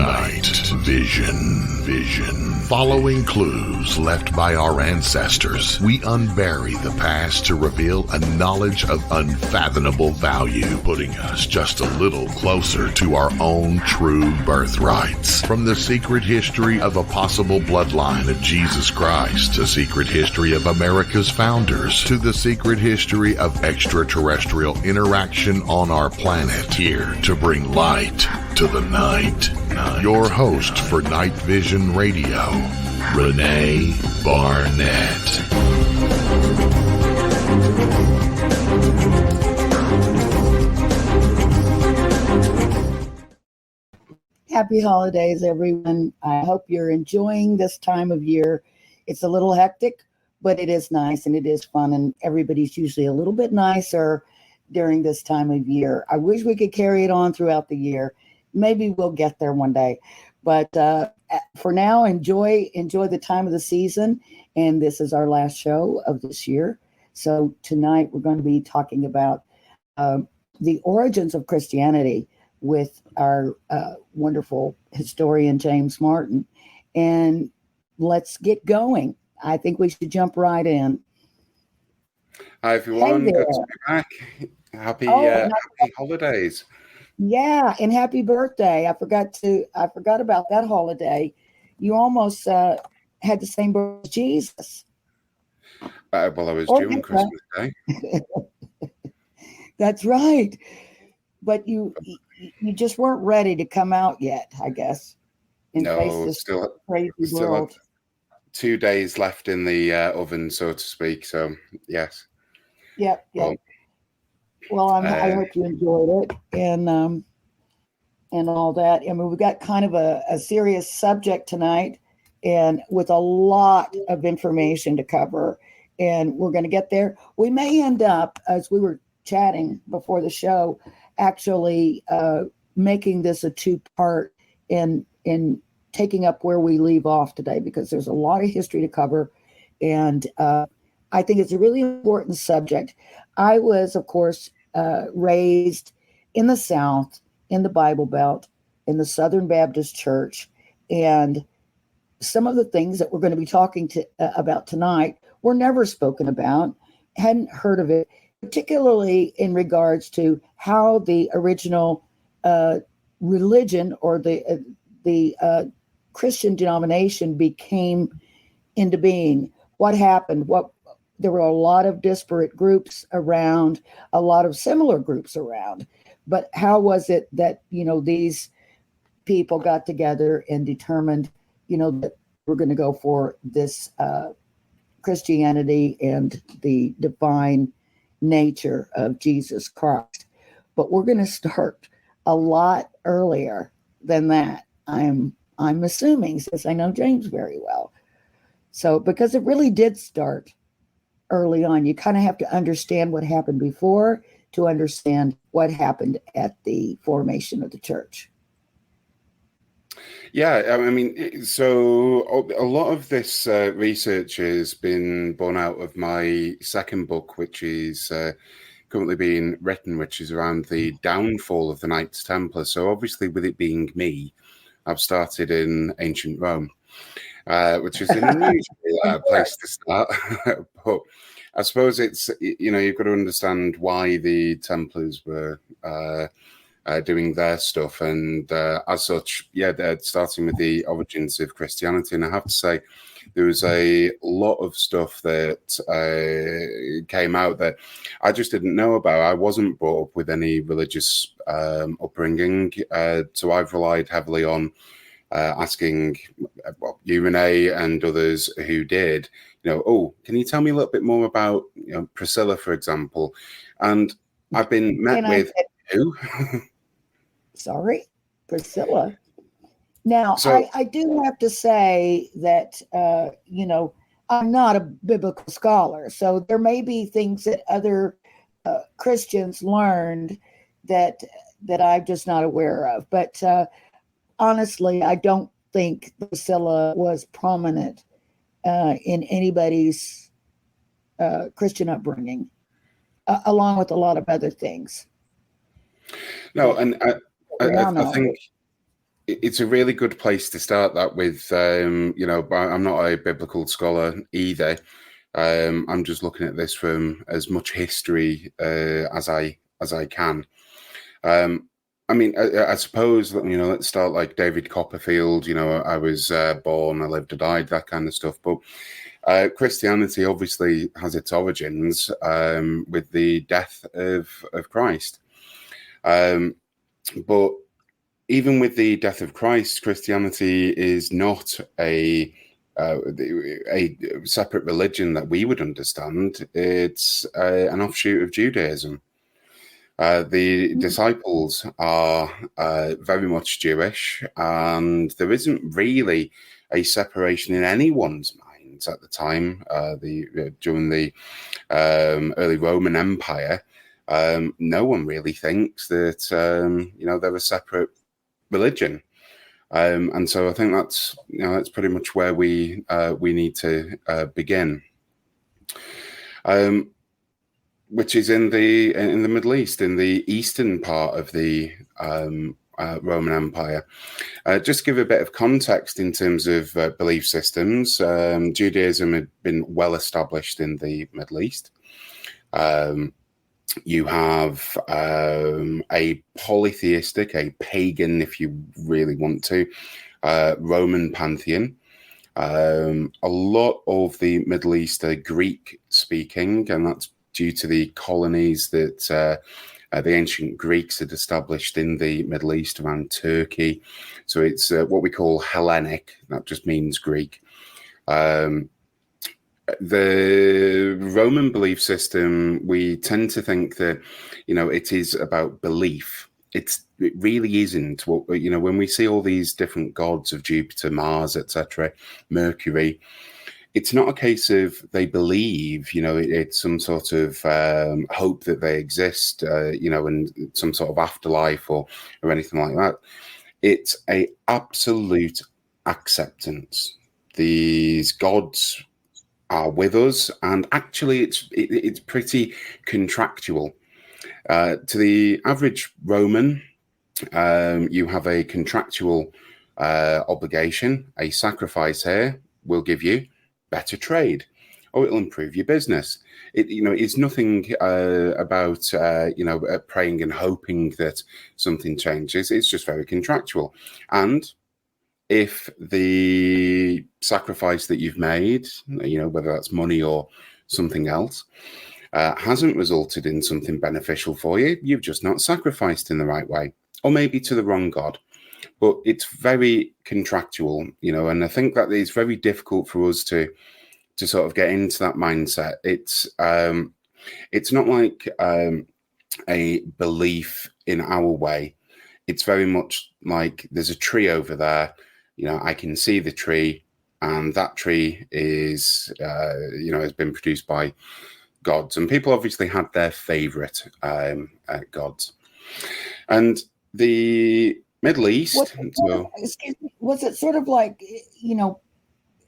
Night Vision. Following clues left by our ancestors, we unbury the past to reveal a knowledge of unfathomable value, putting us just a little closer to our own true birthrights. From the secret history of a possible bloodline of Jesus Christ, the secret history of America's founders, to the secret history of extraterrestrial interaction on our planet, here to bring light to the night. Your host for Night Vision Radio, Renee Barnett. Happy holidays, everyone. I hope you're enjoying this time of year. It's a little hectic, but it is nice and it is fun, and everybody's usually a little bit nicer during this time of year. I wish we could carry it on throughout the year. Maybe we'll get there one day. But for now, enjoy the time of the season. And this is our last show of this year. So tonight we're going to be talking about the origins of Christianity with our wonderful historian, James Martin. And let's get going. I think we should jump right in. Hi, everyone. Good to be back. Happy holidays. Yeah, and happy birthday. I forgot about that holiday. You almost had the same birthday as Jesus. Well, I was due on Christmas Day. That's right. But you just weren't ready to come out yet, I guess. No, still have 2 days left in the oven, so to speak. So, yes. Yep. Well, I hope you enjoyed it and all that. I mean, we've got kind of a serious subject tonight, and with a lot of information to cover, and we're going to get there. We may end up, as we were chatting before the show, actually making this a two-part in taking up where we leave off today, because there's a lot of history to cover, and I think it's a really important subject. I was, of course, raised in the South, in the Bible Belt, in the Southern Baptist Church, and some of the things that we're going to be talking about tonight were never spoken about, hadn't heard of it, particularly in regards to how the original religion or the Christian denomination became into being. What happened? There were a lot of disparate groups around, a lot of similar groups around. But how was it that, these people got together and determined, that we're going to go for this Christianity and the divine nature of Jesus Christ? But we're going to start a lot earlier than that. I'm assuming, since I know James very well. So, because it really did start early on. You kind of have to understand what happened before to understand what happened at the formation of the church. Yeah, I mean, so a lot of this research has been born out of my second book, which is currently being written, which is around the downfall of the Knights Templar. So obviously, with it being me, I've started in ancient Rome, which is an unusual place to start. But I suppose it's, you've got to understand why the Templars were doing their stuff. And as such, they're starting with the origins of Christianity. And I have to say, there was a lot of stuff that came out that I just didn't know about. I wasn't brought up with any religious upbringing, so I've relied heavily on asking, you, Renee, and others who did, can you tell me a little bit more about, Priscilla, for example? And I've been met with who? Sorry, Priscilla. Now, I do have to say that, I'm not a biblical scholar, so there may be things that other Christians learned that I'm just not aware of. But honestly, I don't think Priscilla was prominent in anybody's Christian upbringing, along with a lot of other things. No, and I think it's a really good place to start that with. You know, I'm not a biblical scholar either. I'm just looking at this from as much history as I can. I mean, I suppose, you know, let's start like David Copperfield. You know, I was born, I lived, I died, that kind of stuff. But Christianity obviously has its origins with the death of Christ. But even with the death of Christ, Christianity is not a separate religion that we would understand. It's an offshoot of Judaism. The disciples are very much Jewish, and there isn't really a separation in anyone's minds at the time. During the early Roman Empire, no one really thinks that you know, they're a separate religion. And so I think that's, you know, that's pretty much where we need to begin, which is in the Middle East, in the eastern part of the Roman Empire. Just to give a bit of context in terms of belief systems, Judaism had been well established in the Middle East. You have a polytheistic, a pagan, if you really want to, Roman pantheon. A lot of the Middle East are Greek speaking, and that's due to the colonies that the ancient Greeks had established in the Middle East around Turkey. So it's what we call Hellenic. That just means Greek. The Roman belief system, we tend to think that, you know, it is about belief. It really isn't. What, you know, when we see all these different gods of Jupiter, Mars, etc., Mercury, it's not a case of they believe, you know, it's some sort of hope that they exist, you know, and some sort of afterlife or anything like that. It's a absolute acceptance. These gods are with us, and actually it's pretty contractual. To the average Roman, you have a contractual obligation. A sacrifice here will give you better trade, or it'll improve your business. You know, it's nothing about you know, praying and hoping that something changes. It's just very contractual. And if the sacrifice that you've made, you know, whether that's money or something else, hasn't resulted in something beneficial for you, you've just not sacrificed in the right way, or maybe to the wrong god. But it's very contractual, you know, and I think that it's very difficult for us to sort of get into that mindset. It's not like a belief in our way. It's very much like there's a tree over there. You know, I can see the tree, and that tree is, you know, has been produced by gods. And people obviously had their favorite gods. And the Middle East. Was it sort of like, you know,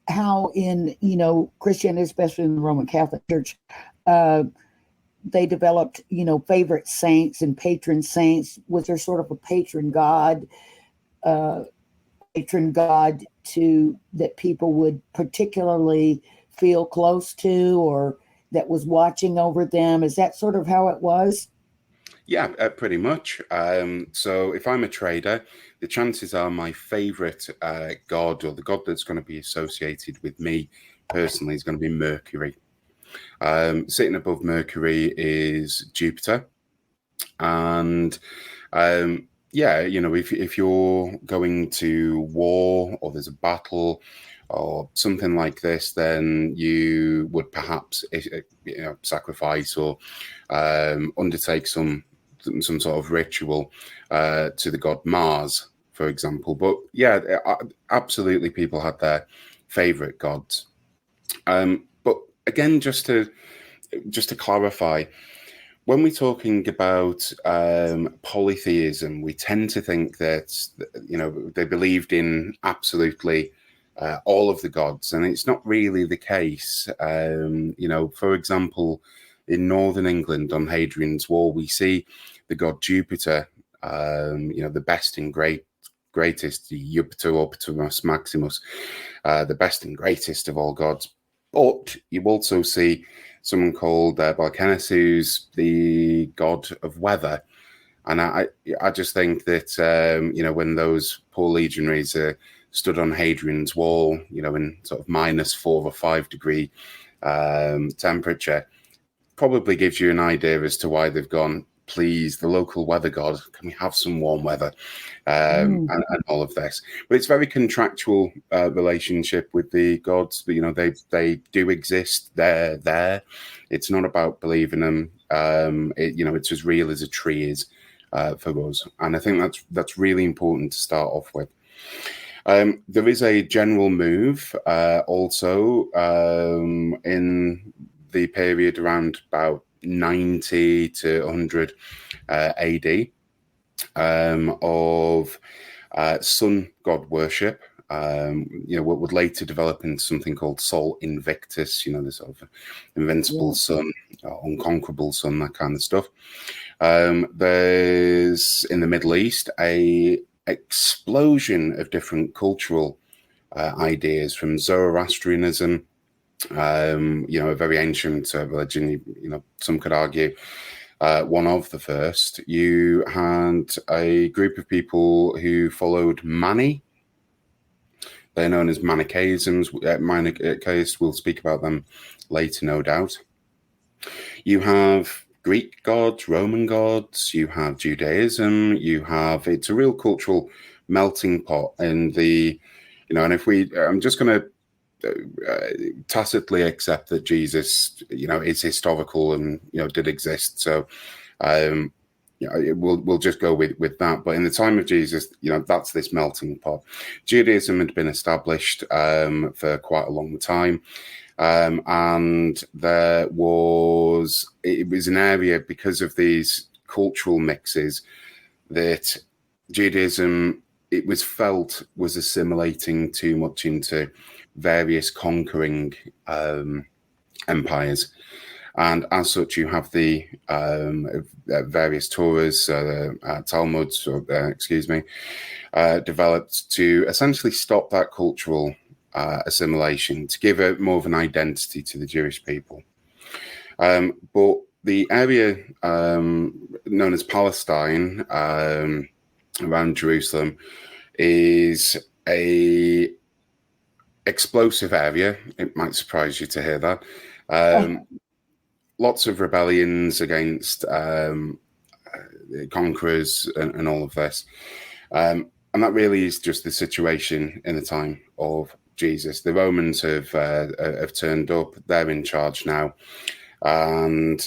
how in, you know, Christianity, especially in the Roman Catholic Church, they developed, you know, favorite saints and patron saints? Was there sort of a patron god to that people would particularly feel close to, or that was watching over them? Is that sort of how it was? Yeah, pretty much. So if I'm a trader, the chances are my favorite god, or the god that's going to be associated with me personally, is going to be Mercury. Sitting above Mercury is Jupiter. And yeah, you know, if you're going to war, or there's a battle or something like this, then you would perhaps, you know, sacrifice or undertake some sort of ritual to the god Mars, for example. But yeah, absolutely, people had their favorite gods. But again, just to clarify, when we're talking about polytheism, we tend to think that, you know, they believed in absolutely all of the gods, and it's not really the case. You know, for example, in northern England on Hadrian's Wall, we see the god Jupiter, you know, the best and greatest, the Jupiter Optimus Maximus, the best and greatest of all gods. But you also see someone called Balkennis, who's the god of weather. And I just think that, when those poor legionaries stood on Hadrian's Wall, in sort of -4 or 5 degree temperature, probably gives you an idea as to why they've gone, please, the local weather god, can we have some warm weather, and all of this. But it's very contractual relationship with the gods. They do exist. They're there. It's not about believing them. It's as real as a tree is for us. And I think that's really important to start off with. There is a general move also in the period around about 90 to 100 AD of sun god worship. What would later develop into something called Sol Invictus, the sort of invincible sun, unconquerable sun, that kind of stuff. There's in the Middle East a explosion of different cultural ideas, from Zoroastrianism, a very ancient religion. Some could argue one of the first. You had a group of people who followed Mani. They're known as Manichaeisms. Manichaeists, we'll speak about them later, no doubt. You have Greek gods, Roman gods, you have Judaism, it's a real cultural melting pot. And I'm just going to tacitly accept that Jesus, is historical and, did exist. So, we'll just go with that. But in the time of Jesus, that's this melting pot. Judaism had been established for quite a long time. And it was an area, because of these cultural mixes, that Judaism, it was felt, was assimilating too much into various conquering empires. And as such, you have the various Torahs, Talmuds, developed to essentially stop that cultural assimilation, to give it more of an identity to the Jewish people. But the area known as Palestine, around Jerusalem, is a explosive area. It might surprise you to hear that. Lots of rebellions against conquerors and all of this. And that really is just the situation in the time of Jesus. The Romans have turned up. They're in charge now. And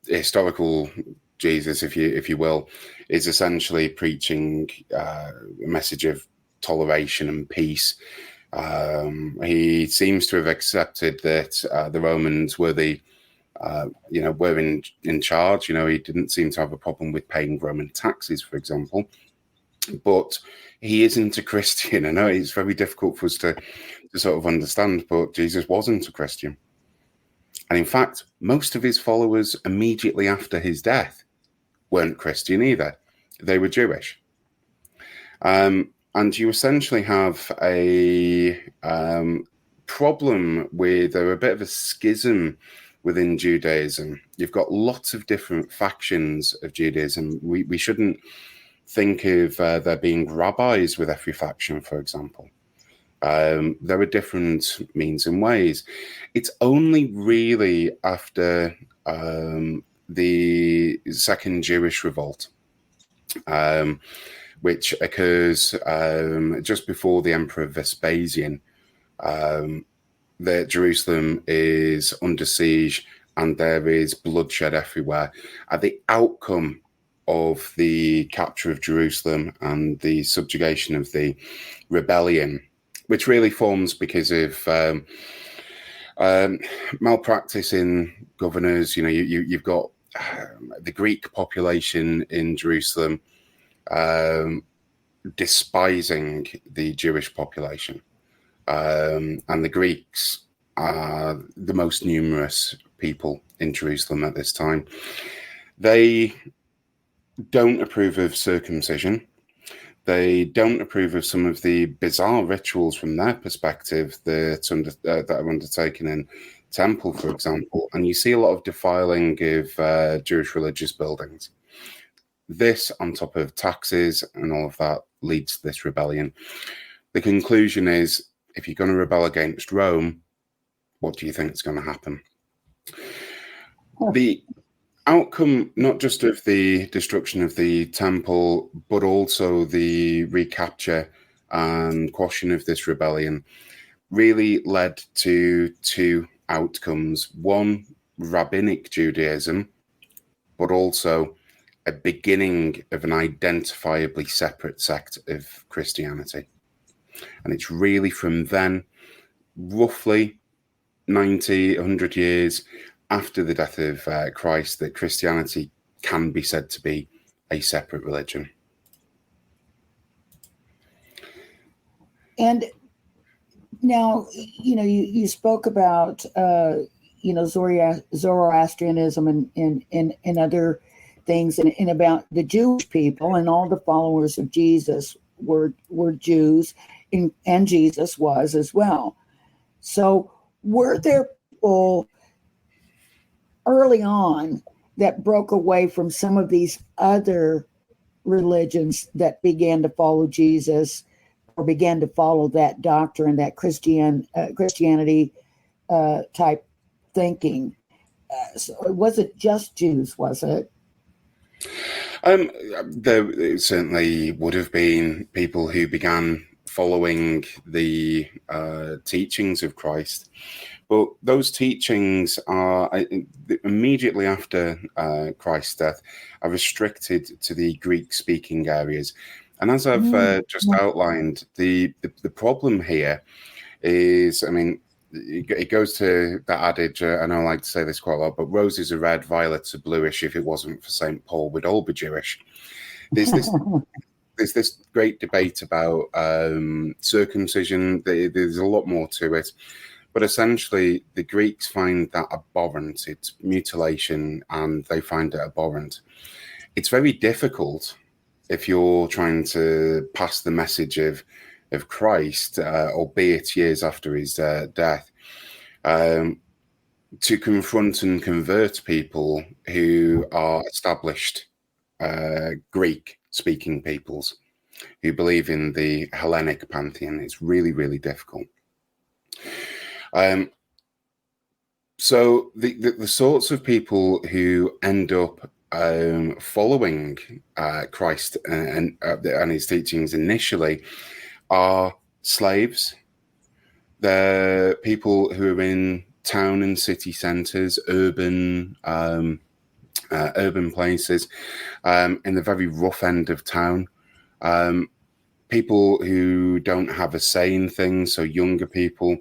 historical Jesus, if you will, is essentially preaching a message of toleration and peace. He seems to have accepted that the Romans were were in charge. He didn't seem to have a problem with paying Roman taxes, for example. But he isn't a Christian. I know it's very difficult for us to sort of understand, but Jesus wasn't a Christian. And in fact, most of his followers immediately after his death weren't Christian either. They were Jewish. And you essentially have a problem with a bit of a schism within Judaism. You've got lots of different factions of Judaism. We shouldn't think of there being rabbis with every faction, for example. There are different means and ways. It's only really after the Second Jewish Revolt, which occurs just before the Emperor Vespasian, that Jerusalem is under siege and there is bloodshed everywhere. At the outcome of the capture of Jerusalem and the subjugation of the rebellion, which really forms because of malpractice in governors. You've got the Greek population in Jerusalem despising the Jewish population. And the Greeks are the most numerous people in Jerusalem at this time. They don't approve of circumcision. They don't approve of some of the bizarre rituals from their perspective that are undertaken in temple, for example. And you see a lot of defiling of Jewish religious buildings. This, on top of taxes and all of that, leads to this rebellion. The conclusion is, if you're going to rebel against Rome, what do you think is going to happen? The outcome, not just of the destruction of the temple, but also the recapture and quashing of this rebellion, really led to two outcomes. One, rabbinic Judaism, but also a beginning of an identifiably separate sect of Christianity. And it's really from then, roughly 90, 100 years after the death of Christ, that Christianity can be said to be a separate religion. And now, you spoke about, Zoroastrianism and other things, and about the Jewish people, and all the followers of Jesus were Jews, and Jesus was as well. So were there people early on that broke away from some of these other religions that began to follow Jesus, or began to follow that doctrine, that Christianity type thinking? So it wasn't just Jews, was it? There certainly would have been people who began following the teachings of Christ, but those teachings are immediately after Christ's death are restricted to the Greek-speaking areas. And as I've just outlined, the problem here is, it goes to that adage, and I like to say this quite a lot, but roses are red, violets are bluish. If it wasn't for St. Paul, we'd all be Jewish. There's this great debate about circumcision. There's a lot more to it. But essentially, the Greeks find that abhorrent. It's mutilation, and they find it abhorrent. It's very difficult if you're trying to pass the message of Christ, albeit years after his death, to confront and convert people who are established Greek-speaking peoples who believe in the Hellenic pantheon. It's really, really difficult. So the sorts of people who end up following Christ and his teachings initially are slaves. They're people who are in town and city centres, urban places, in the very rough end of town. People who don't have a say in things, so younger people,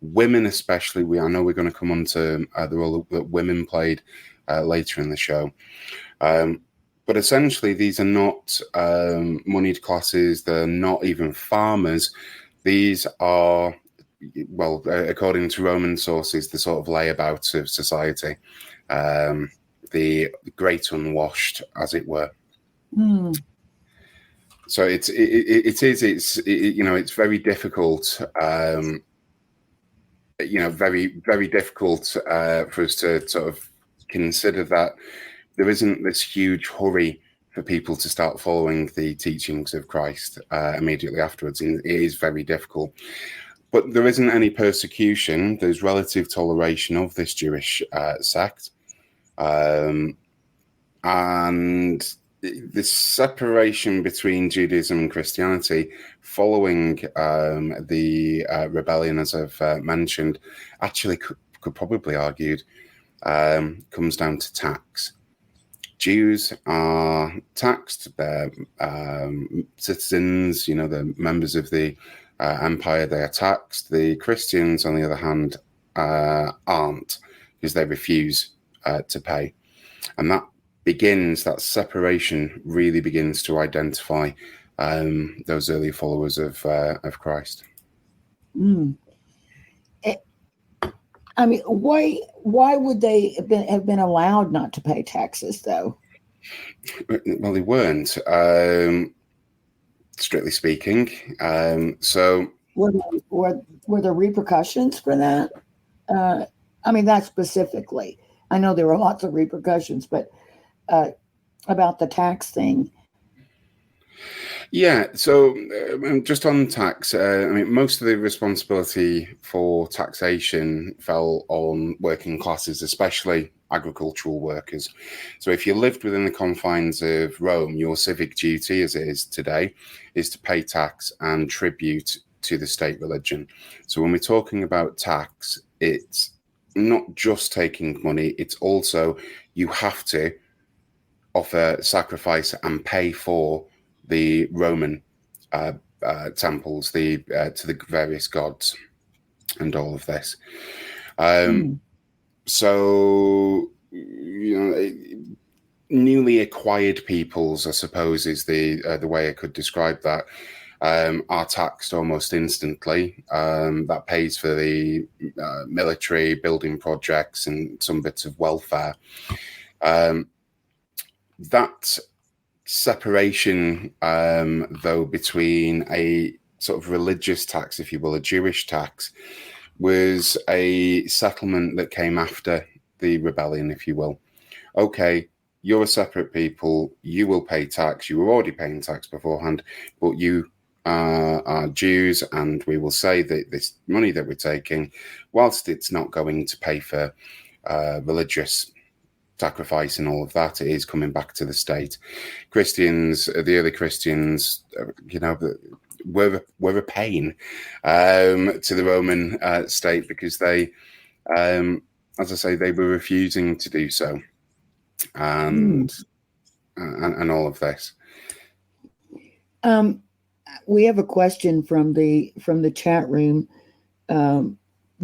women especially. I know we're going to come on to the role that women played later in the show. But essentially, these are not moneyed classes. They're not even farmers. These are, well, according to Roman sources, the sort of layabouts of society, the great unwashed, as it were. So it's very difficult. Very, very difficult for us to sort of consider that there isn't this huge hurry for people to start following the teachings of Christ immediately afterwards. And it is very difficult. But there isn't any persecution. There's relative toleration of this Jewish sect. And the separation between Judaism and Christianity following the rebellion, as I've mentioned, actually could probably argued comes down to tax. Jews are taxed. They're citizens, they're members of the empire. They are taxed. The Christians, on the other hand, aren't, because they refuse to pay. And that separation really begins to identify those early followers of Christ. Why would they have been allowed not to pay taxes, though? Well, they weren't. strictly speaking. So were there repercussions for that? I mean, that specifically. I know there were lots of repercussions, but about the tax thing. Yeah, so just on tax, I mean, most of the responsibility for taxation fell on working classes, especially agricultural workers. So if you lived within the confines of Rome, your civic duty, as it is today, is to pay tax and tribute to the state religion. So when we're talking about tax, it's not just taking money, it's also you have to offer sacrifice and pay for the Roman temples, to the various gods, and all of this. So, newly acquired peoples, I suppose, is the way I could describe that. Are taxed almost instantly. That pays for the military building projects and some bits of welfare. That separation, though, between a sort of religious tax, if you will, a Jewish tax, was a settlement that came after the rebellion, if you will. Okay, you're a separate people, you will pay tax, you were already paying tax beforehand, but you are Jews, and we will say that this money that we're taking, whilst it's not going to pay for religious sacrifice and all of that, it is coming back to the state. Christians, the early Christians, were a pain to the Roman state, because they, as I say, they were refusing to do so, and all of this. We have a question from the chat room.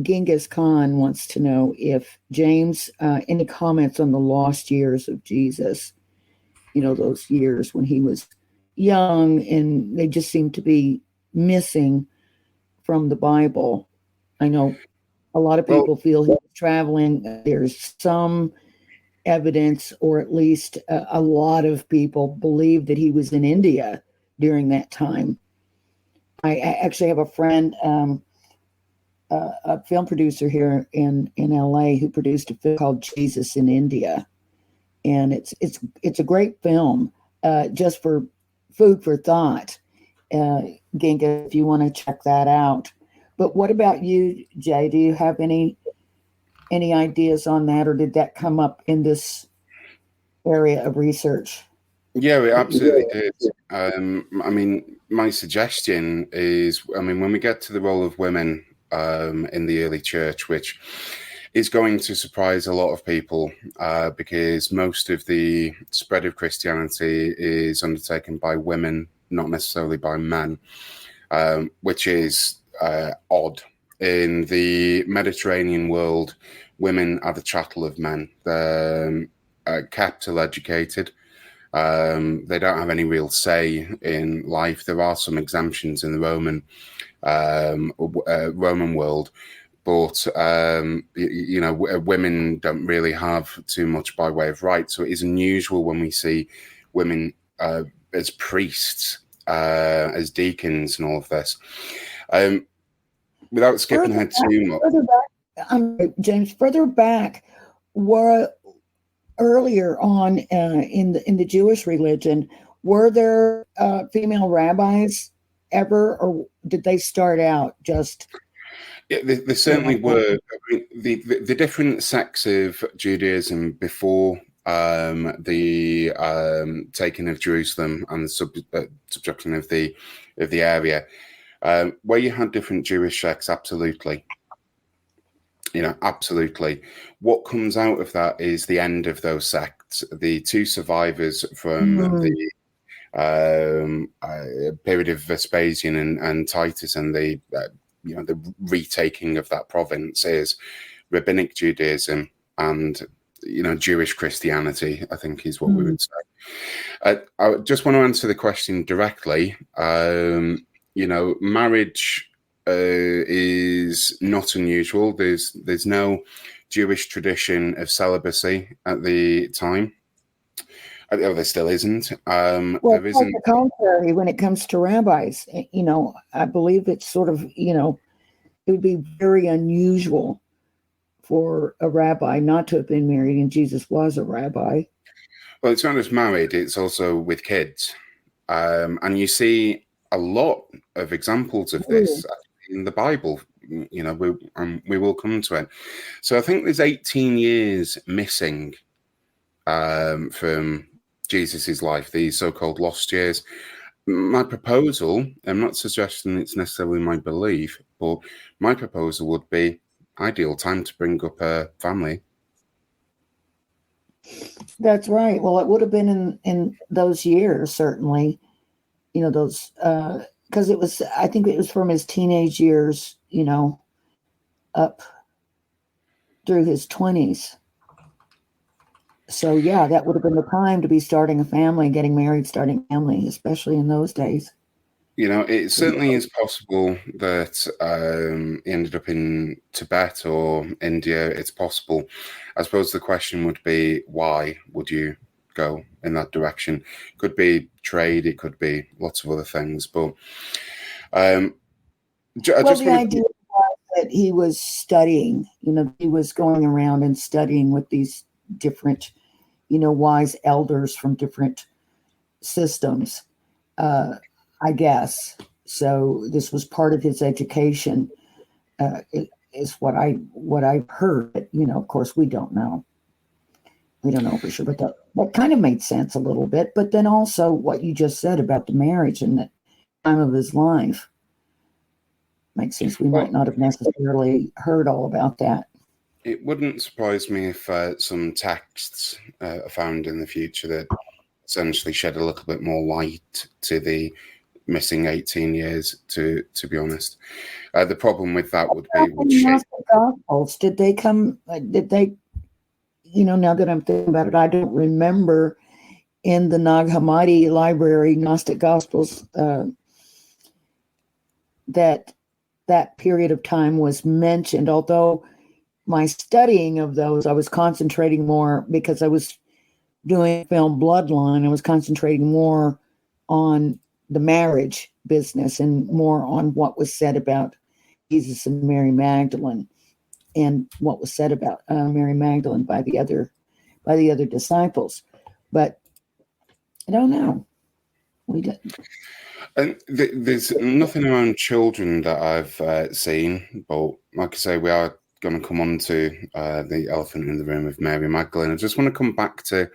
Genghis Khan wants to know if James, any comments on the lost years of Jesus, those years when he was young and they just seem to be missing from the Bible. I know a lot of people feel he was traveling. There's some evidence, or at least a lot of people believe that he was in India during that time. I actually have a friend, a film producer here in LA, who produced a film called Jesus in India, and it's a great film, just for food for thought. Ginga, if you want to check that out. But what about you, Jay? Do you have any ideas on that, or did that come up in this area of research? Yeah, it absolutely did. I mean, my suggestion is, when we get to the role of women in the early church, which is going to surprise a lot of people, because most of the spread of Christianity is undertaken by women, not necessarily by men, which is odd. In the Mediterranean world, women are the chattel of men. They're capital educated. They don't have any real say in life. There are some exemptions in the Roman world, but women don't really have too much by way of right. So it is unusual when we see women as priests, as deacons, and all of this. Without skipping ahead too much, James, further back, were earlier on in the Jewish religion, were there female rabbis ever, or did they start out just? Yeah, there certainly were. The different sects of Judaism before the taking of Jerusalem and the subjection of the area, where you had different Jewish sects, absolutely. Absolutely. What comes out of that is the end of those sects. The two survivors from the period of Vespasian and Titus, and the retaking of that province, is Rabbinic Judaism and Jewish Christianity, I think, is what we would say. I just want to answer the question directly. Marriage is not unusual. There's no Jewish tradition of celibacy at the time. There still isn't. Well, There it's like isn't. the contrary when it comes to rabbis. I believe it's sort of, it would be very unusual for a rabbi not to have been married, and Jesus was a rabbi. Well, it's not just married; it's also with kids, and you see a lot of examples of this in the Bible. We will come to it. So I think there's 18 years missing from Jesus's life, these so-called lost years. My proposal, I'm not suggesting it's necessarily my belief, but my proposal would be ideal time to bring up a family. That's right. Well, it would have been in those years, certainly, those, because I think it was from his teenage years, up through his 20s. So, yeah, that would have been the time to be starting a family, getting married, starting a family, especially in those days. It certainly is possible that he ended up in Tibet or India. It's possible. I suppose the question would be, why would you go in that direction? Could be trade. It could be lots of other things. But the idea was that he was studying. He was going around and studying with these different, wise elders from different systems. I guess. So this was part of his education, is what I've heard. But, of course, we don't know. We don't know for sure, but that kind of made sense a little bit. But then also what you just said about the marriage and the time of his life makes sense. We might not have necessarily heard all about that. It wouldn't surprise me if some texts are found in the future that essentially shed a little bit more light to the missing 18 years, to be honest. The problem with that would be Gospels. Did they now that I'm thinking about it, I don't remember in the Nag Hammadi library, Gnostic Gospels, that period of time was mentioned, although my studying of those, I was concentrating more because I was doing film Bloodline. I was concentrating more on the marriage business and more on what was said about Jesus and Mary Magdalene, and what was said about Mary Magdalene by the other disciples. But I don't know. We didn't. And there's nothing around children that I've seen, but like I say, we are going to come on to the elephant in the room of Mary Magdalene. I just want to come back to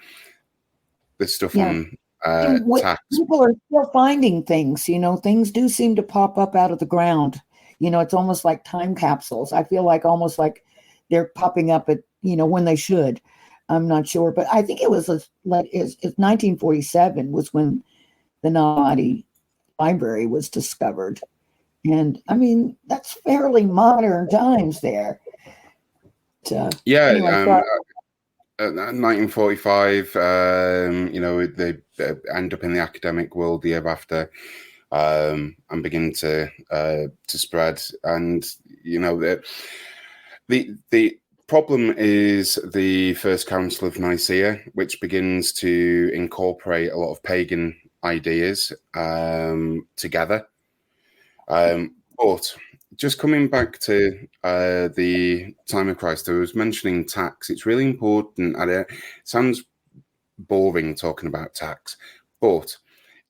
this stuff on tax. People are still finding things. Things do seem to pop up out of the ground. It's almost like time capsules. I feel like almost like they're popping up at when they should. I'm not sure, but I think it was 1947 was when the Nag Hammadi library was discovered, and I mean that's fairly modern times there. 1945. They end up in the academic world the year after, and begin to spread. And the problem is the First Council of Nicaea, which begins to incorporate a lot of pagan ideas together. But just coming back to the time of Christ, I was mentioning tax. It's really important, and it sounds boring talking about tax, but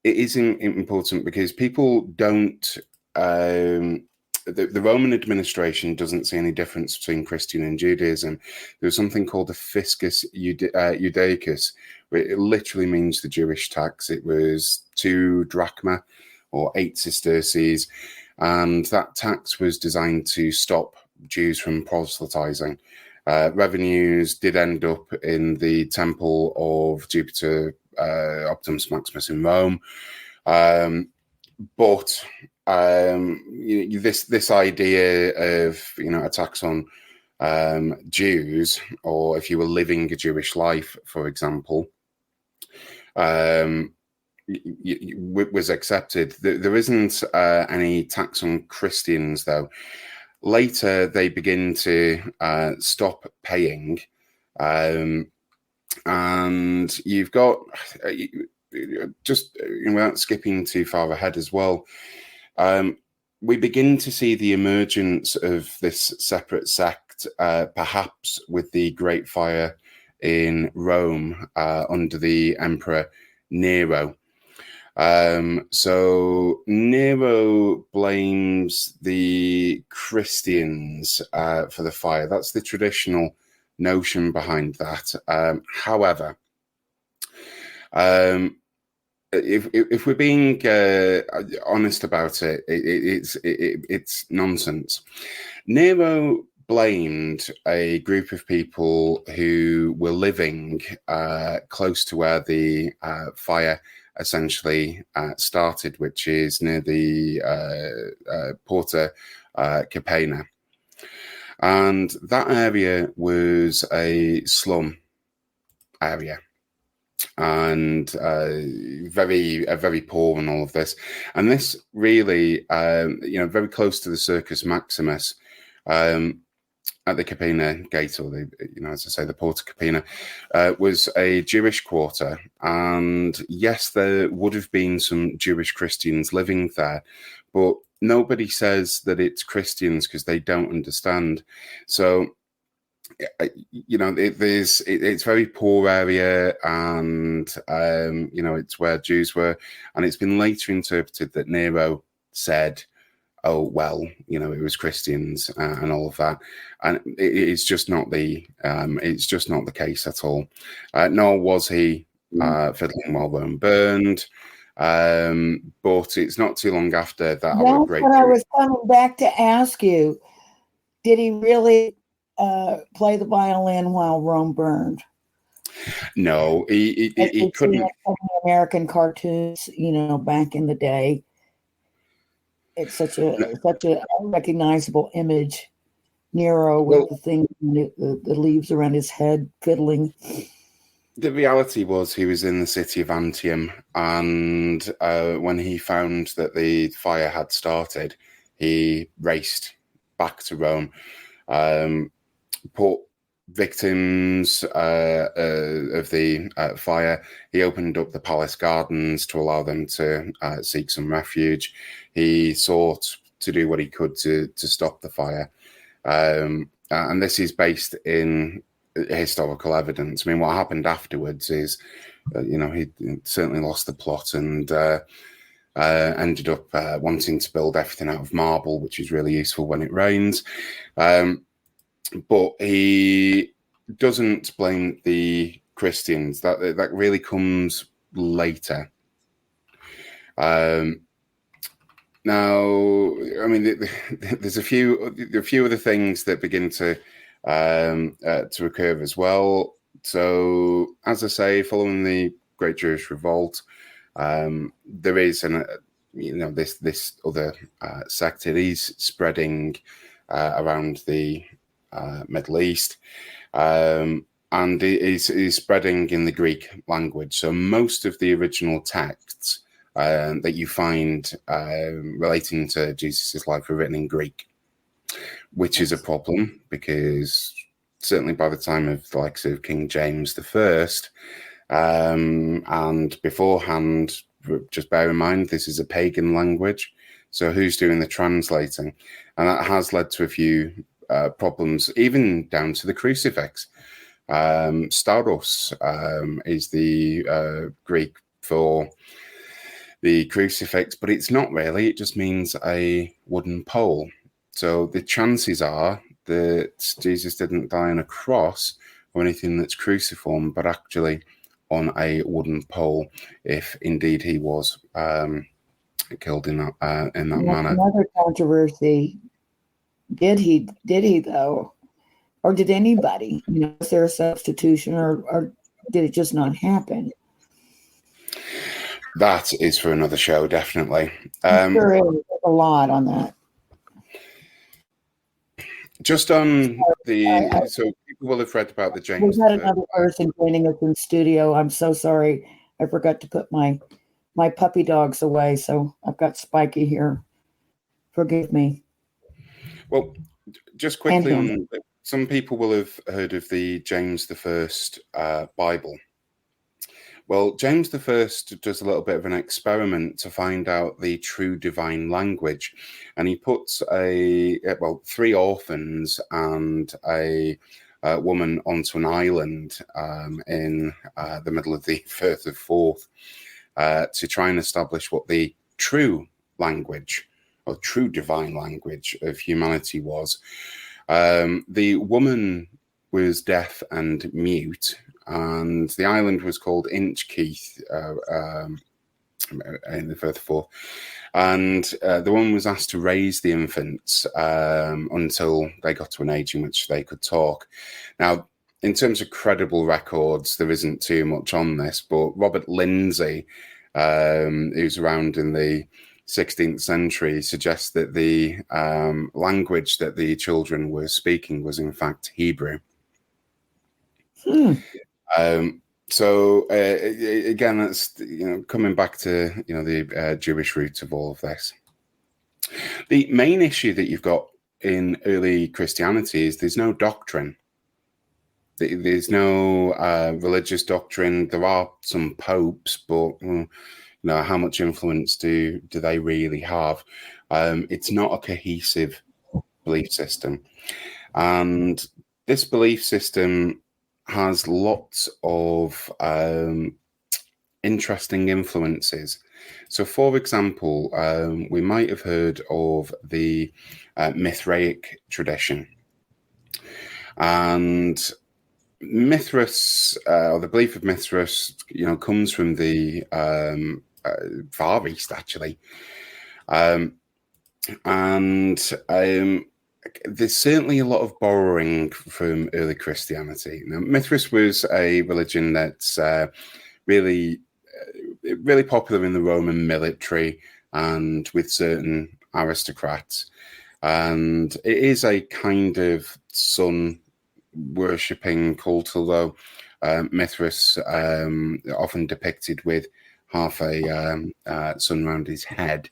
it is important because people don't. The Roman administration doesn't see any difference between Christian and Judaism. There was something called the Fiscus Judaicus, where it literally means the Jewish tax. It was 2 drachma or 8 sesterces, and that tax was designed to stop Jews from proselytizing. Revenues did end up in the temple of Jupiter Optimus Maximus in Rome, but this idea of a tax on Jews, or if you were living a Jewish life, for example, was accepted. There isn't any tax on Christians, though. Later, they begin to stop paying And you've got, just without skipping too far ahead as well, we begin to see the emergence of this separate sect, perhaps with the Great Fire in Rome under the Emperor Nero. So Nero blames the Christians for the fire. That's the traditional notion behind that. However, if we're being honest about it, it's nonsense. Nero blamed a group of people who were living close to where the fire essentially started, which is near the Porta Capena. And that area was a slum area, and very poor and all of this. And this really, very close to the Circus Maximus, at the Capena Gate, or as I say, the Porta Capena, was a Jewish quarter. And yes, there would have been some Jewish Christians living there, but nobody says that it's Christians because they don't understand. So, it's very poor area, and it's where Jews were. And it's been later interpreted that Nero said, oh, well, it was Christians and all of that. And it's just not the case at all. Nor was he fiddling while Rome burned. But it's not too long after that. That's what I was coming back to ask you. Did he really play the violin while Rome burned? No, he couldn't. Like American cartoons, back in the day. It's such a recognizable image. Nero with the thing, the leaves around his head, fiddling. The reality was he was in the city of Antium, and when he found that the fire had started, he raced back to Rome, put victims of the fire. He opened up the palace gardens to allow them to seek some refuge. He sought to do what he could to stop the fire. And this is based in historical evidence. I mean, what happened afterwards is, he certainly lost the plot and ended up wanting to build everything out of marble, which is really useful when it rains. But he doesn't blame the Christians. That really comes later. Now, I mean, there's a few other things that begin to occur as well. So, as I say, following the Great Jewish Revolt, there is this other sect. It is spreading around the Middle East, and it is spreading in the Greek language. So most of the original texts that you find relating to Jesus' life were written in Greek, which is a problem because certainly by the time of the likes of King James I, and beforehand, just bear in mind, this is a pagan language. So who's doing the translating? And that has led to a few problems, even down to the crucifix. Stauros is the Greek for the crucifix, but it's not really. It just means a wooden pole. So the chances are that Jesus didn't die on a cross or anything that's cruciform, but actually on a wooden pole, if indeed he was killed in that manner. Another controversy. Did he though, or did anybody? Was there a substitution, or did it just not happen? That is for another show, definitely. There is a lot on that. Just on so people will have read about the James. We've had another person joining us in studio. I'm so sorry. I forgot to put my puppy dogs away, so I've got Spiky here. Forgive me. Well, just quickly on some people will have heard of the James I Bible. Well, James I does a little bit of an experiment to find out the true divine language, and he puts three orphans and a woman onto an island in the middle of the Firth of Forth to try and establish what the true language or true divine language of humanity was. The woman was deaf and mute, and the island was called Inchkeith in the Firth of Forth. And the woman was asked to raise the infants until they got to an age in which they could talk. Now, in terms of credible records, there isn't too much on this, but Robert Lindsay, who's around in the 16th century, suggests that the language that the children were speaking was in fact Hebrew. So again, that's coming back to the Jewish roots of all of this. The main issue that you've got in early Christianity is there's no doctrine. There's no religious doctrine. There are some popes, but how much influence do they really have? It's not a cohesive belief system, and this belief system has lots of interesting influences. So, for example, we might have heard of the Mithraic tradition. And Mithras, or the belief of Mithras, comes from the Far East, actually. There's certainly a lot of borrowing from early Christianity. Now, Mithras was a religion that's really popular in the Roman military and with certain aristocrats. And it is a kind of sun worshipping cult, although Mithras often depicted with half a sun around his head.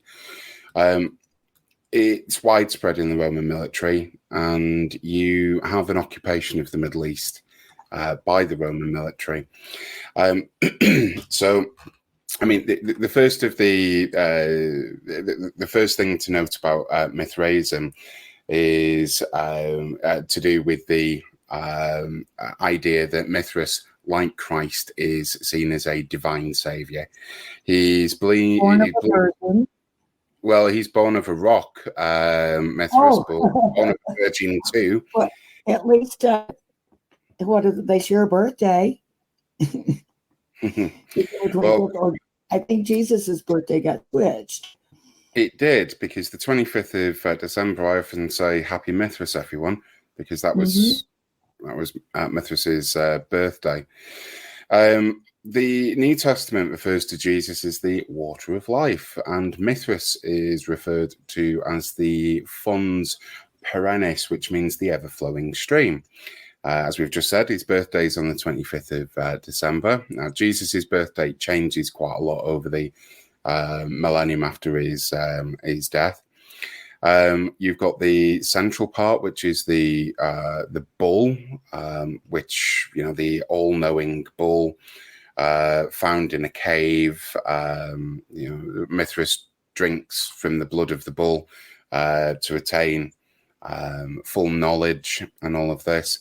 It's widespread in the Roman military, and you have an occupation of the Middle East by the Roman military. So, I mean, the first of the first thing to note about Mithraism is to do with the idea that Mithras, like Christ, is seen as a divine savior. He's born of a virgin. Well, he's born of a rock. Mithras, born of a virgin too. Well, at least, they share a birthday. Well, I think Jesus's birthday got switched. It did, because the 25th of December, I often say Happy Mithras, everyone, because that was Mithras's birthday. The New Testament refers to Jesus as the water of life, and Mithras is referred to as the fons perennis, which means the ever-flowing stream. As we've just said, his birthday is on the 25th of December. Now, Jesus' birthday changes quite a lot over the millennium after his death. You've got the central part, which is the bull, which, the all-knowing bull, found in a cave. Mithras drinks from the blood of the bull to attain full knowledge and all of this.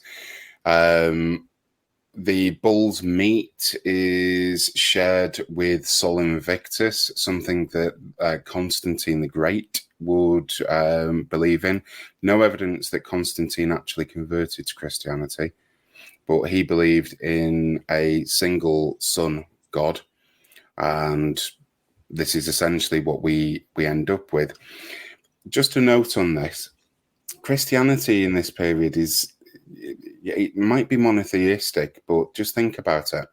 The bull's meat is shared with Sol Invictus, something that Constantine the Great would believe in. No evidence that Constantine actually converted to Christianity, but he believed in a single sun god, and this is essentially what we end up with. Just a note on this: Christianity in this period it might be monotheistic, but just think about it.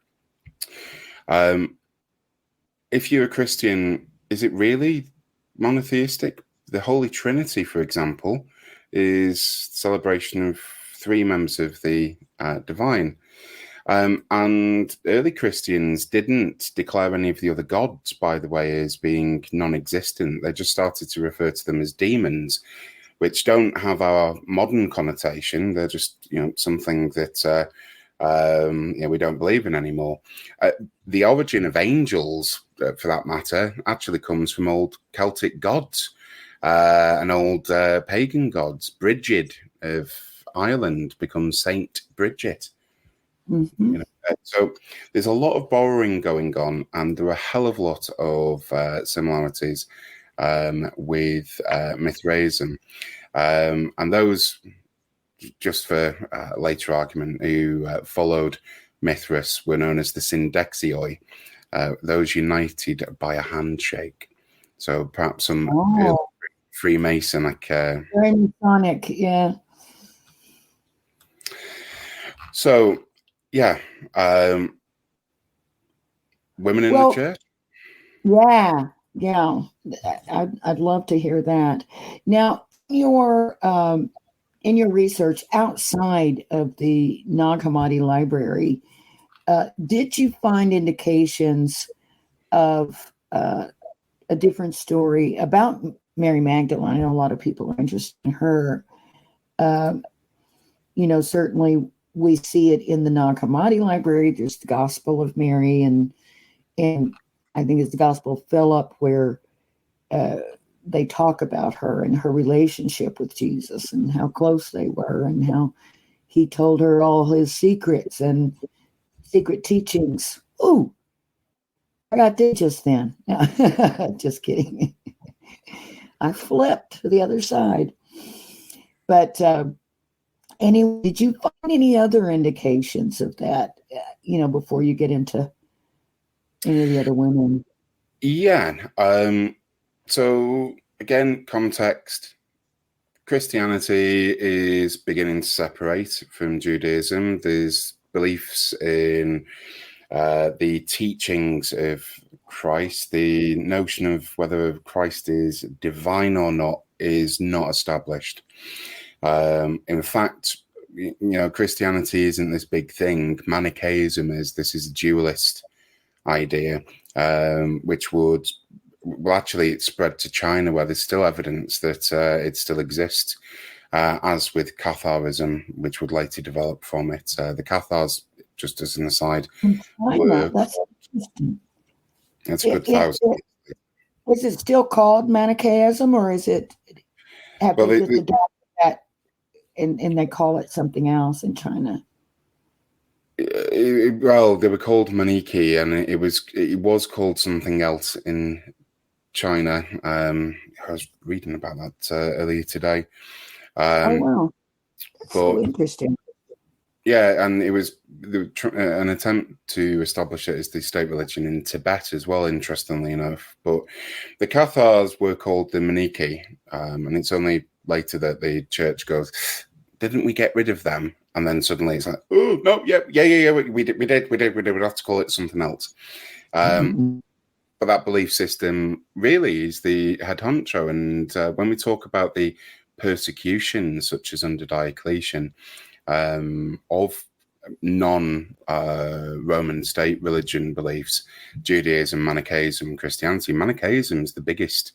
If you're a Christian, is it really monotheistic? The Holy Trinity, for example, is celebration of three members of the divine. And early Christians didn't declare any of the other gods, by the way, as being non-existent. They just started to refer to them as demons, which don't have our modern connotation. They're just, something that we don't believe in anymore. The origin of angels, for that matter, actually comes from old Celtic gods and old pagan gods. Brigid of Ireland becomes Saint Bridget. Mm-hmm. So there's a lot of borrowing going on, and there are a hell of a lot of similarities with Mithraism. And those, just for later argument, who followed Mithras were known as the Syndexioi, those united by a handshake. So perhaps some Freemasonic. Very Masonic, yeah. So, yeah. Women in the church? Yeah. I'd love to hear that. Now, in your research outside of the Nag Hammadi library, did you find indications of a different story about Mary Magdalene? I know a lot of people are interested in her. Certainly we see it in the Nag Hammadi library. There's the Gospel of Mary, and I think it's the Gospel of Philip, where they talk about her and her relationship with Jesus and how close they were and how he told her all his secrets and secret teachings. Ooh, I got this just then. Just kidding. I flipped to the other side. But anyway, did you find any other indications of that, before you get into any of the other women? Yeah. So again, context. Christianity is beginning to separate from Judaism. There's beliefs in the teachings of Christ. The notion of whether Christ is divine or not is not established. In fact, Christianity isn't this big thing. Manichaeism is. This is a dualist idea, which would actually it spread to China, where there's still evidence that it still exists, as with Catharism, which would later develop from it. The Cathars, just as an aside, that's interesting. That's a good thousand. Is it still called Manichaeism, or is it have they just adopted that and they call it something else in China? Well, they were called Manichae, and it was called something else in China. I was reading about that earlier today. Oh wow, that's so interesting. Yeah, and it was an attempt to establish it as the state religion in Tibet as well, interestingly enough. But the Cathars were called the Manichae, and it's only later that the church goes, didn't we get rid of them? And then suddenly it's like, oh, no, yeah, we did. We'd have to call it something else. But that belief system really is the head honcho. And when we talk about the persecution, such as under Diocletian, of non-Roman state religion beliefs, Judaism, Manichaeism, Christianity. Manichaeism is the biggest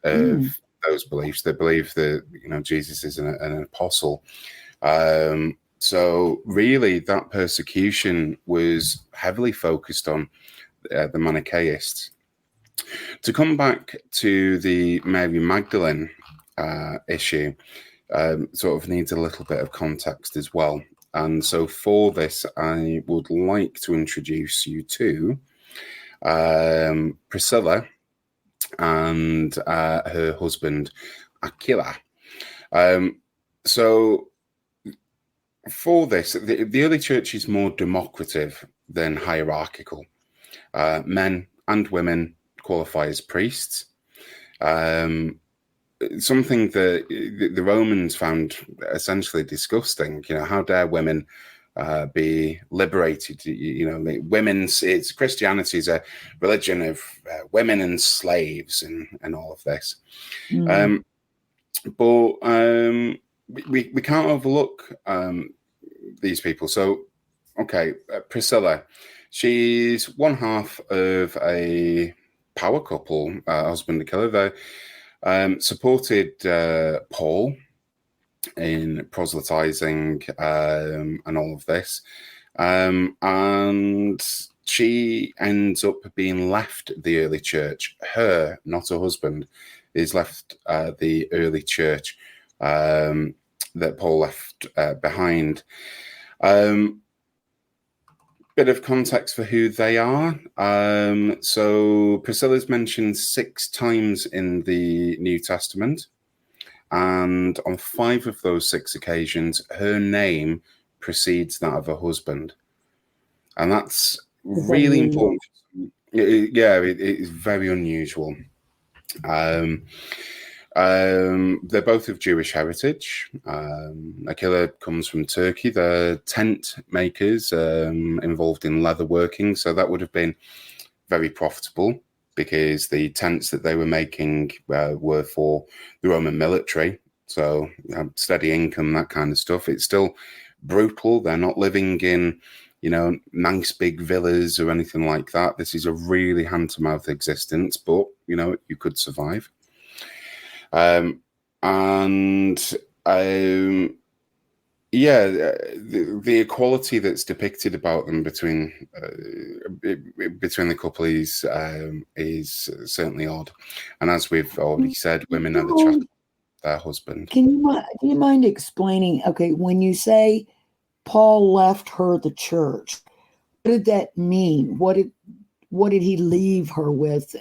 of those beliefs. They believe that Jesus is an apostle. So really, that persecution was heavily focused on the Manichaeists. To come back to the Mary Magdalene issue, sort of needs a little bit of context as well. And so for this, I would like to introduce you to Priscilla and her husband, Aquila. So for this, the early church is more democrative than hierarchical. Men and women qualify as priests. Something that the Romans found essentially disgusting. How dare women be liberated? It's Christianity is a religion of women and slaves and all of this. But we can't overlook these people. So, okay, Priscilla, she's one half of a power couple, husband and killer. supported Paul in proselytizing and all of this. And she ends up being left the early church. Her, not her husband, is left the early church that Paul left behind. Bit of context for who they are. So Priscilla's mentioned 6 times in the New Testament. And on 5 of those 6 occasions, her name precedes that of her husband. And that's really important. Yeah, it is very unusual. They're both of Jewish heritage. Aquila comes from Turkey. They're tent makers involved in leather working. So that would have been very profitable because the tents that they were making were for the Roman military. So steady income, that kind of stuff. It's still brutal. They're not living in, nice big villas or anything like that. This is a really hand-to-mouth existence, but, you could survive. The equality that's depicted about them between the couple is certainly odd. And as we've already said, women are the trust of their husband. Do you mind explaining? Okay, when you say Paul left her the church, what did that mean? What did he leave her with?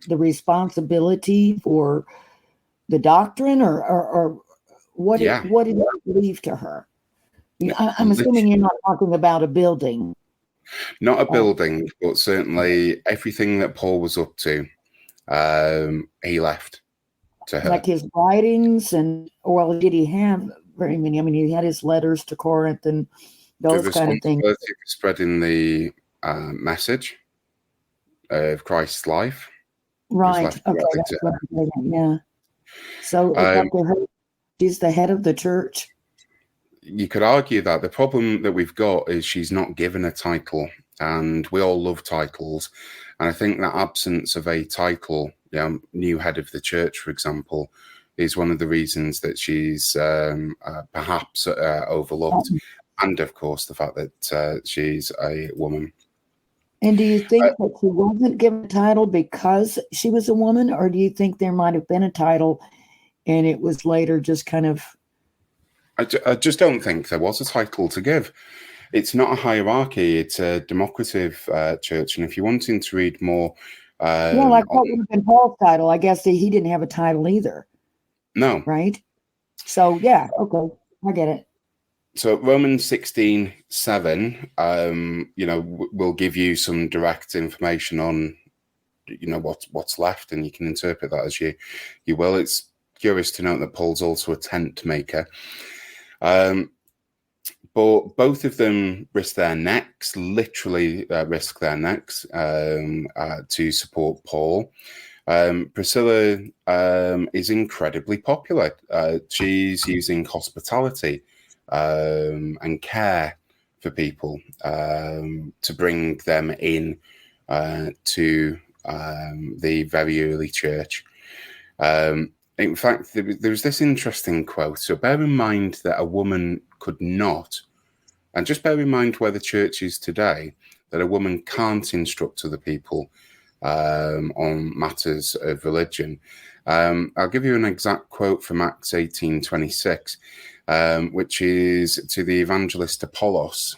The responsibility for the doctrine, or what did he leave to her? I'm assuming you're not talking about a building. Not a building, but certainly everything that Paul was up to, he left to her. Like his writings, did he have very many? I mean, he had his letters to Corinth and those kind of things. Spreading the message of Christ's life. Right. Okay. Yeah. So she's the head of the church. You could argue that the problem that we've got is she's not given a title, and we all love titles. And I think that absence of a title, new head of the church, for example, is one of the reasons that she's perhaps overlooked. And of course, the fact that she's a woman. And do you think that she wasn't given a title because she was a woman, or do you think there might have been a title and it was later just kind of... I just don't think there was a title to give. It's not a hierarchy. It's a democrative church. And if you're wanting to read more... what would have been Paul's title? I guess he didn't have a title either. No. Right? So, yeah, okay. I get it. So Romans 16:7, will give you some direct information on, what's left, and you can interpret that as you will. It's curious to note that Paul's also a tent maker. But both of them risk their necks, literally risk their necks to support Paul. Priscilla is incredibly popular. She's using hospitality and care for people to bring them in to the very early church. In fact, there was this interesting quote. So bear in mind that a woman could not, and just bear in mind where the church is today, that a woman can't instruct other people on matters of religion. I'll give you an exact quote from Acts 18:26. Which is to the evangelist Apollos,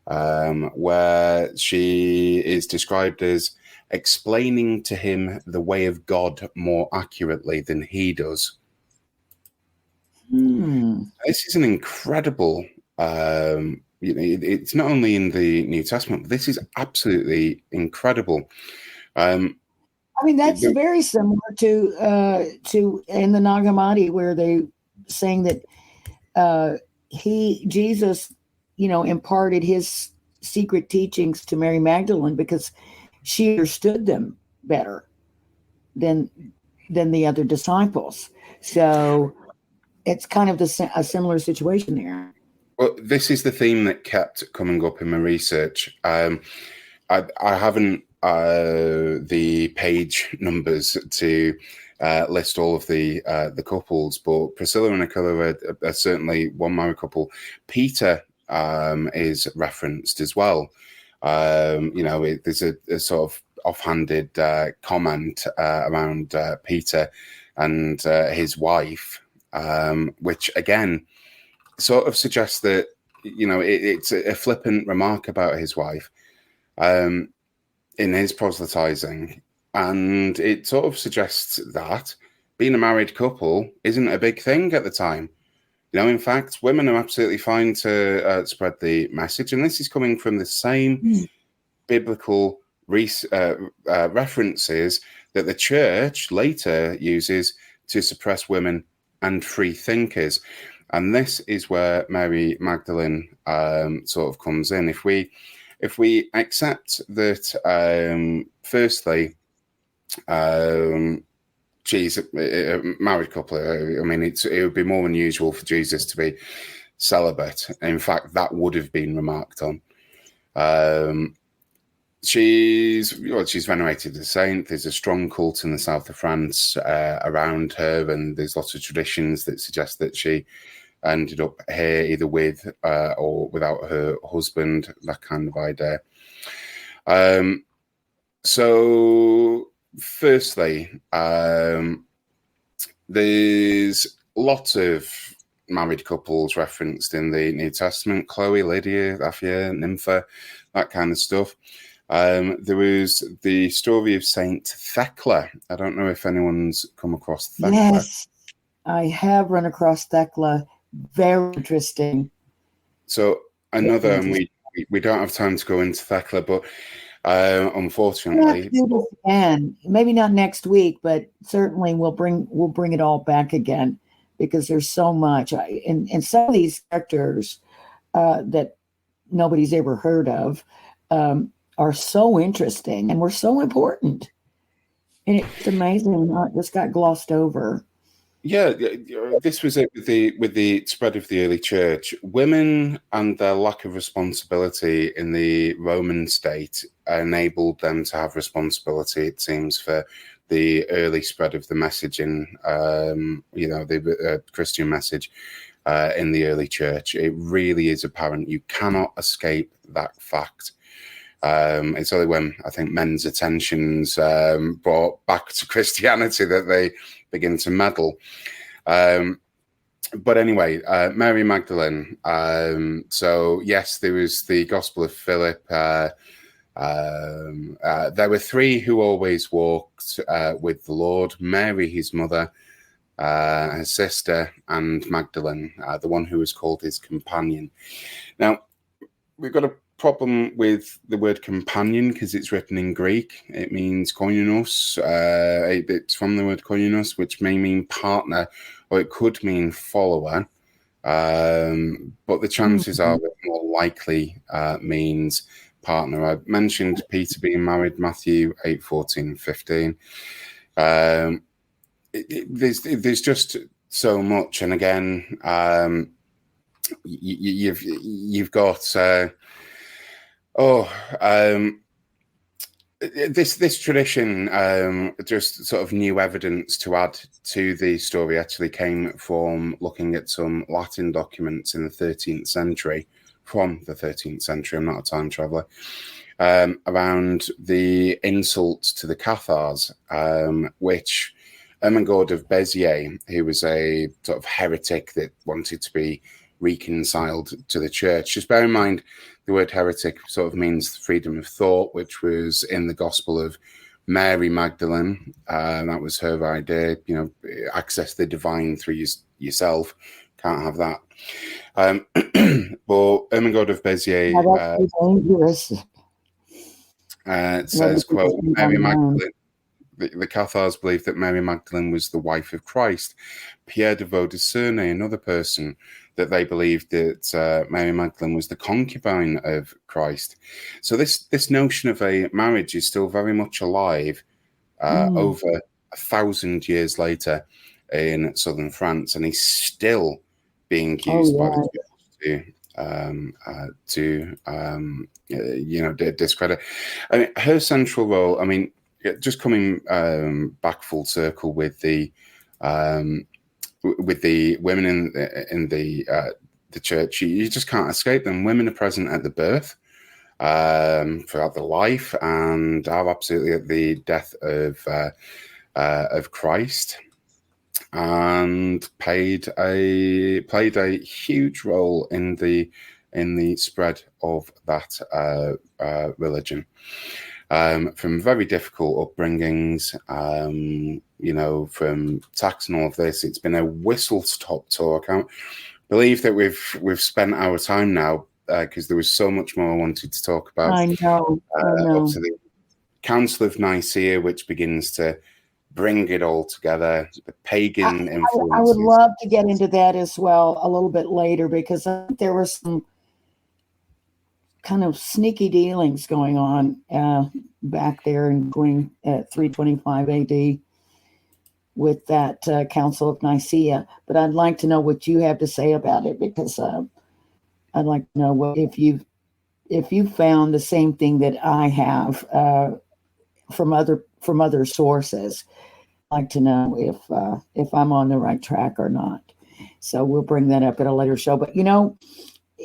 where she is described as explaining to him the way of God more accurately than he does. This is an incredible, it's not only in the New Testament, but this is absolutely incredible. That's very similar to in the Nag Hammadi, where they saying that Jesus, imparted his secret teachings to Mary Magdalene because she understood them better than the other disciples. So it's kind of a similar situation there. Well, this is the theme that kept coming up in my research. I haven't the page numbers to list all of the couples, but Priscilla and Aquila are certainly one married couple. Peter is referenced as well. There's a sort of offhanded comment around Peter and his wife, which again sort of suggests that it's a flippant remark about his wife in his proselytizing, and it sort of suggests that being a married couple isn't a big thing at the time. In fact, women are absolutely fine to spread the message, and this is coming from the same biblical references that the church later uses to suppress women and free thinkers. And this is where Mary Magdalene sort of comes in. If we accept that, firstly, Jesus, a married couple, I mean, it would be more unusual for Jesus to be celibate. In fact, that would have been remarked on. She's venerated as a saint. There's a strong cult in the south of France around her, and there's lots of traditions that suggest that she ended up here either with or without her husband, that kind of idea. So firstly, there's lots of married couples referenced in the New Testament: Chloe, Lydia, Aphia, Nympha, that kind of stuff. There was the story of Saint Thecla. I don't know if anyone's come across Thecla. Yes, I have run across Thecla. Very interesting. So another, and we don't have time to go into Thecla, but unfortunately, and maybe not next week, but certainly we'll bring it all back again, because there's so much, and some of these characters that nobody's ever heard of are so interesting and were so important, and it's amazing how it just got glossed over. Yeah, this was it with the spread of the early church. Women and their lack of responsibility in the Roman state enabled them to have responsibility, it seems, for the early spread of the messaging, the Christian message in the early church. It really is apparent. You cannot escape that fact. It's only when I think men's attention's brought back to Christianity that they begin to meddle. But anyway, Mary Magdalene. So yes, there was the Gospel of Philip. There were three who always walked with the Lord: Mary, his mother, her sister, and Magdalene, the one who was called his companion. Now, we've got a problem with the word companion because it's written in Greek. It means koinonos. It's from the word koinonos, which may mean partner, or it could mean follower. But the chances are that more likely means partner. I mentioned Peter being married, Matthew 8:14-15. There's just so much, and again, you've got. This tradition, just sort of new evidence to add to the story, actually came from looking at some Latin documents in the 13th century, from the 13th century. I'm not a time traveler. Around the insults to the Cathars, which Ermengarde of Béziers, who was a sort of heretic that wanted to be reconciled to the church. Just bear in mind, the word heretic sort of means freedom of thought, which was in the Gospel of Mary Magdalene. That was her idea, access the divine through yourself. Can't have that. But Ermengarde of Béziers says, quote, Mary Magdalene, the Cathars believed that Mary Magdalene was the wife of Christ. Pierre de Vaudiscernay, another person, that they believed that Mary Magdalene was the concubine of Christ. So this notion of a marriage is still very much alive over 1,000 years later in southern France, and is still being used by the church to discredit. I mean, her central role. I mean, just coming back full circle with the women in the church, you just can't escape them. Women are present at the birth, throughout the life, and are absolutely at the death of Christ, and played a huge role in the spread of that religion. From very difficult upbringings, from tax and all of this, it's been a whistle-stop tour. I can't believe that we've spent our time now, because there was so much more I wanted to talk about. I know. Up to the Council of Nicaea, which begins to bring it all together, the pagan influences. I would love to get into that as well a little bit later, because I think there were some kind of sneaky dealings going on back there in 325 AD with that Council of Nicaea. But I'd like to know what you have to say about it, because I'd like to know if you found the same thing that I have from other sources. I'd like to know if I'm on the right track or not. So we'll bring that up at a later show. But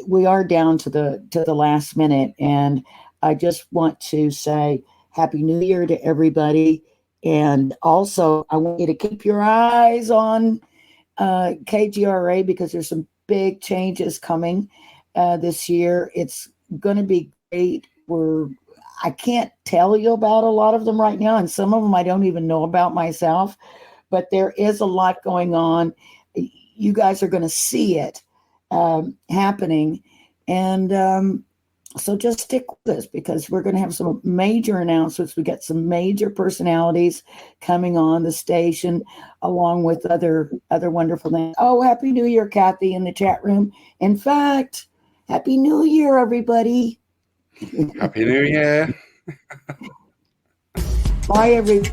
we are down to the last minute, and I just want to say Happy New Year to everybody. And also, I want you to keep your eyes on KGRA, because there's some big changes coming this year. It's going to be great. I can't tell you about a lot of them right now, and some of them I don't even know about myself, but there is a lot going on. You guys are going to see it happening, and so just stick with us, because we're going to have some major announcements. We got some major personalities coming on the station, along with other wonderful things. Oh, Happy New Year, Kathy, in the chat room. In fact, Happy New Year, everybody. Happy New Year. Bye, everybody.